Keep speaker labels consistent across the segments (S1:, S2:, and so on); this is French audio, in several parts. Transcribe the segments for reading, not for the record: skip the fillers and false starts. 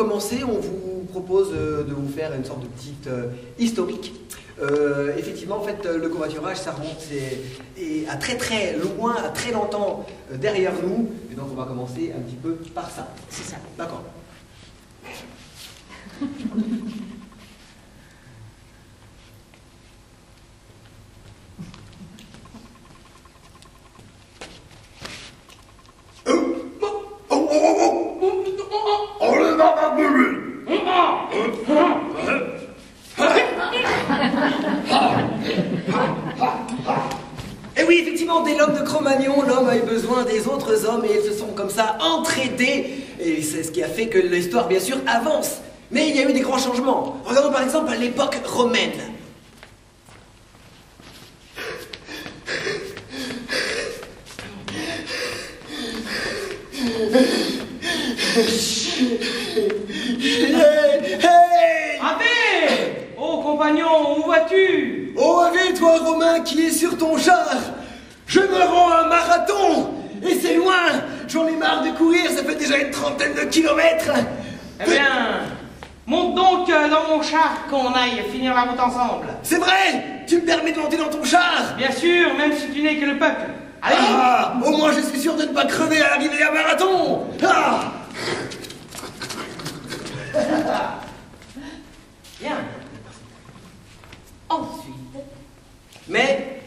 S1: commencer, on vous propose de vous faire une sorte de petite historique. Effectivement, en fait, le covoiturage, ça remonte à très loin, à très longtemps derrière nous. Et donc, on va commencer un petit peu par ça.
S2: C'est ça.
S1: D'accord. Et oui, effectivement, dès l'homme de Cro-Magnon, l'homme a eu besoin des autres hommes et ils se sont comme ça entraidés. Et c'est ce qui a fait que l'histoire, bien sûr, avance. Mais il y a eu des grands changements. Regardons par exemple à l'époque romaine. Hey!
S2: Ave! Oh, compagnon, où vas-tu?
S1: Oh, Ave, toi, Romain, qui est sur ton char! Je me rends à un marathon! Et c'est loin! J'en ai marre de courir, ça fait déjà une trentaine de kilomètres!
S2: Eh bien, monte donc dans mon char qu'on aille finir la route ensemble.
S1: C'est vrai! Tu me permets de monter dans ton char?
S2: Bien sûr, même si tu n'es que le peuple. Allez!
S1: Ah! Au moins, je suis sûr de ne pas crever à l'arrivée d'un marathon! Ah!
S2: Bien. Ensuite.
S1: Mais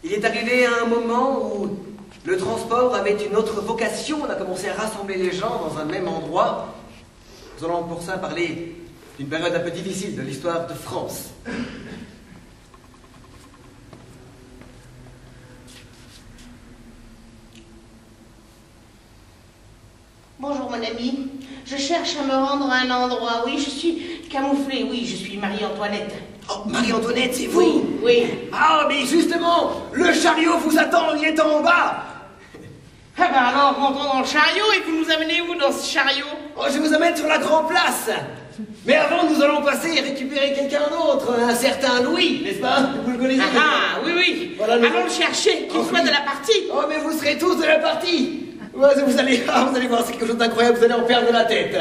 S1: il est arrivé à un moment où le transport avait une autre vocation. On a commencé à rassembler les gens dans un même endroit. Nous allons pour ça parler d'une période un peu difficile de l'histoire de France.
S3: Bonjour mon ami, je cherche à me rendre à un endroit. Oui, je suis camouflée, oui, je suis Marie-Antoinette.
S1: Oh, Marie-Antoinette, c'est vous?
S3: Oui, oui.
S1: Ah, mais justement, le chariot vous attend, il est en bas.
S3: Ah ben alors, montons dans le chariot et vous nous amenez où dans ce chariot?
S1: Oh, je vous amène sur la grande place. Mais avant, nous allons passer et récupérer quelqu'un d'autre, un certain Louis, n'est-ce pas? Vous le connaissez?
S3: Ah, oui, oui.
S1: Voilà,
S3: allons le chercher, qu'il soit
S1: oui.
S3: de la partie.
S1: Oh, mais vous serez tous de la partie. Ouais, vous allez voir, c'est quelque chose d'incroyable, vous allez en perdre la tête.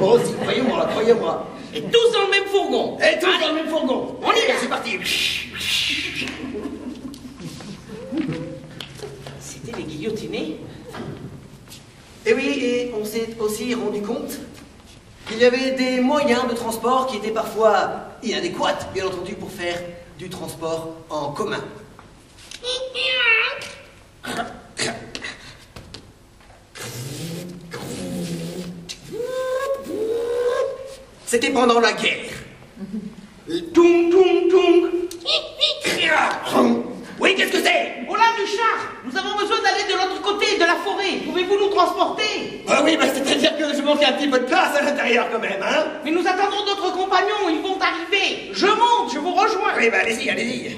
S1: Oh, si, croyez-moi, croyez-moi.
S3: Et tous dans le même fourgon.
S1: Et tous dans le même fourgon.
S3: On y va.
S1: C'est parti.
S3: C'était les guillotinés.
S1: Et oui, et on s'est aussi rendu compte qu'il y avait des moyens de transport qui étaient parfois inadéquats, bien entendu, pour faire du transport en commun. C'était pendant la guerre.
S3: Toum, toum, toum.
S1: Oui, qu'est-ce que c'est?
S3: Oh là, du char. Nous avons besoin d'aller de l'autre côté de la forêt. Pouvez-vous nous transporter?
S1: Ah oui, bah c'est-à-dire que je manque un petit peu de place à l'intérieur quand même, hein?
S3: Mais nous attendons d'autres compagnons, ils vont arriver. Je monte, je vous rejoins.
S1: Oui, bah allez-y, allez-y.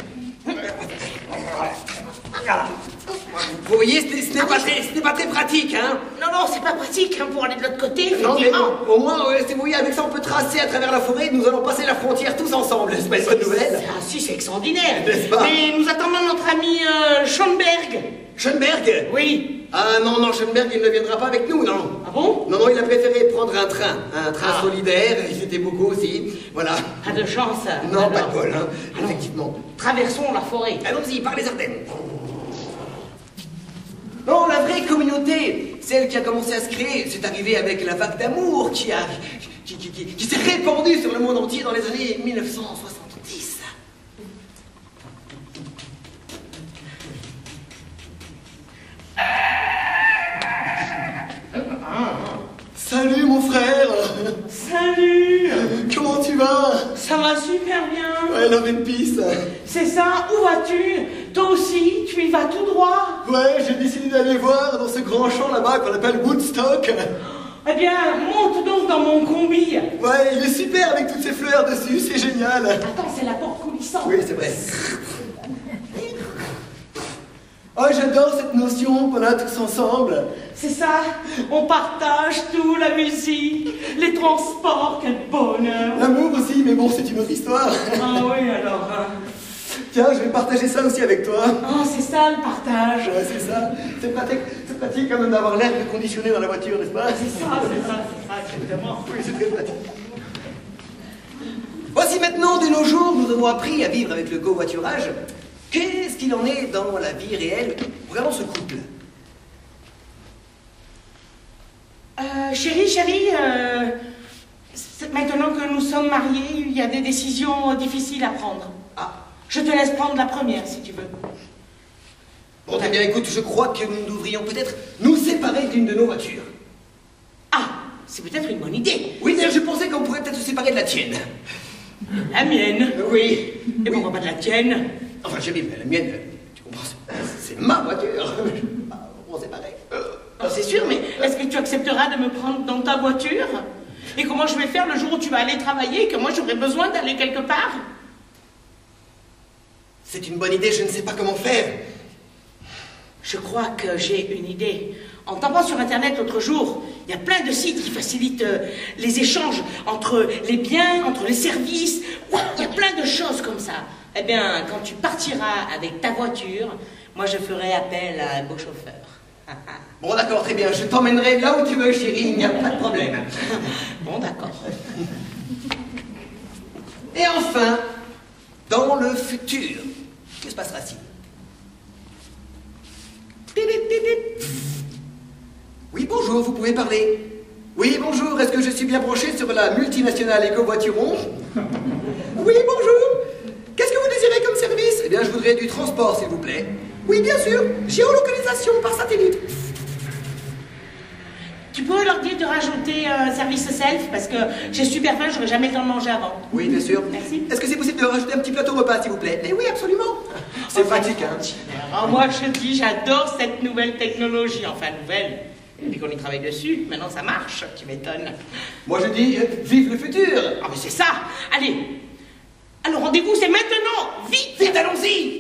S1: Vous voyez, ce n'est pas très pratique, hein?
S3: Non, non, c'est pas pratique hein, pour aller de l'autre côté,
S1: Non, mais
S3: effectivement.
S1: au moins, vous voyez, avec ça, on peut tracer à travers la forêt. Nous allons passer la frontière tous ensemble. C'est pas une bonne nouvelle?
S3: Ah si, c'est extraordinaire.
S1: N'est-ce pas?
S3: Mais nous attendons notre ami Schoenberg.
S1: Schoenberg?
S3: Oui.
S1: Ah non, Schoenberg, il ne viendra pas avec nous, non.
S3: Ah bon?
S1: Non, il a préféré prendre un train solidaire. Ils étaient beaucoup aussi. Voilà.
S3: Pas de chance.
S1: Non,
S3: alors.
S1: pas de bol, hein.
S3: Alors,
S1: Effectivement.
S3: traversons la forêt.
S1: Allons-y, par les Ardennes. Non, la vraie communauté, celle qui a commencé à se créer, c'est arrivé avec la vague d'amour qui s'est répandue sur le monde entier dans les années 1970. Salut mon frère.
S3: Salut.
S1: Comment tu vas?
S3: Ça va super bien.
S1: Ouais, love and peace.
S3: C'est ça, où vas-tu? Toi aussi, tu y vas tout droit?
S1: Ouais, j'ai décidé d'aller voir dans ce grand champ là-bas qu'on appelle Woodstock.
S3: Eh bien, monte donc dans mon combi.
S1: Ouais, il est super avec toutes ces fleurs dessus, c'est génial.
S3: Attends, c'est la porte coulissante.
S1: Oui, c'est vrai. Oh, j'adore cette notion qu'on a tous ensemble.
S3: C'est ça, on partage tout, la musique, les transports, quel bonheur.
S1: L'amour aussi, mais bon, c'est une autre histoire.
S3: Ah oui, alors...
S1: Tiens, je vais partager ça aussi avec toi.
S3: Oh, c'est ça le partage.
S1: Ouais, c'est ça. C'est pratique. c'est pratique quand même d'avoir l'air conditionné dans la voiture, n'est-ce pas?
S2: C'est ça, exactement.
S1: Oui, c'est très pratique. Voici maintenant, de nos jours, nous avons appris à vivre avec le covoiturage. Qu'est-ce qu'il en est dans la vie réelle, vraiment ce couple?
S2: Chérie, maintenant que nous sommes mariés, il y a des décisions difficiles à prendre.
S1: Ah.
S2: Je te laisse prendre la première, si tu veux.
S1: Bon, très bien, écoute, je crois que nous devrions peut-être nous séparer d'une de nos voitures.
S2: Ah, c'est peut-être une bonne idée.
S1: Oui, d'ailleurs, je pensais qu'on pourrait peut-être se séparer de la tienne.
S2: La mienne?
S1: Oui.
S2: Et pourquoi pas de la tienne?
S1: Enfin, chérie, mais la mienne, tu comprends, c'est ma voiture. On va séparer.
S2: C'est sûr, mais est-ce que tu accepteras de me prendre dans ta voiture? Et comment je vais faire le jour où tu vas aller travailler et que moi j'aurai besoin d'aller quelque part?
S1: C'est une bonne idée, je ne sais pas comment faire.
S2: Je crois que j'ai une idée. En tapant sur Internet l'autre jour, il y a plein de sites qui facilitent les échanges entre les biens, entre les services. Il y a plein de choses comme ça. Eh bien, quand tu partiras avec ta voiture, moi je ferai appel à un beau chauffeur.
S1: Bon, d'accord, très bien, je t'emmènerai là où tu veux, chérie, il n'y a pas de problème.
S2: Bon, d'accord.
S1: Et enfin, dans le futur, que se passera-t-il? Oui, bonjour, vous pouvez parler. Oui, bonjour, est-ce que je suis bien branché sur la multinationale Éco-Voituron? Oui, bonjour. Qu'est-ce que vous désirez comme service? Eh bien, je voudrais du transport, s'il vous plaît. Oui, bien sûr, géolocalisation par satellite.
S2: Tu peux leur dire de rajouter un service self, parce que j'ai super faim, j'aurais jamais le temps de manger avant.
S1: Oui, bien sûr.
S2: Merci.
S1: Est-ce que c'est possible de rajouter un petit plateau repas, s'il vous plaît? Eh oui, absolument. C'est pratique, hein.
S2: Alors, moi, je te dis, j'adore cette nouvelle technologie. Enfin, nouvelle. Depuis qu'on y travaille dessus, maintenant ça marche, tu m'étonnes.
S1: Moi, je dis, vive le futur.
S2: Ah, mais c'est ça. Allez. Alors, rendez-vous, c'est maintenant. Vite.
S1: Vite, allons-y.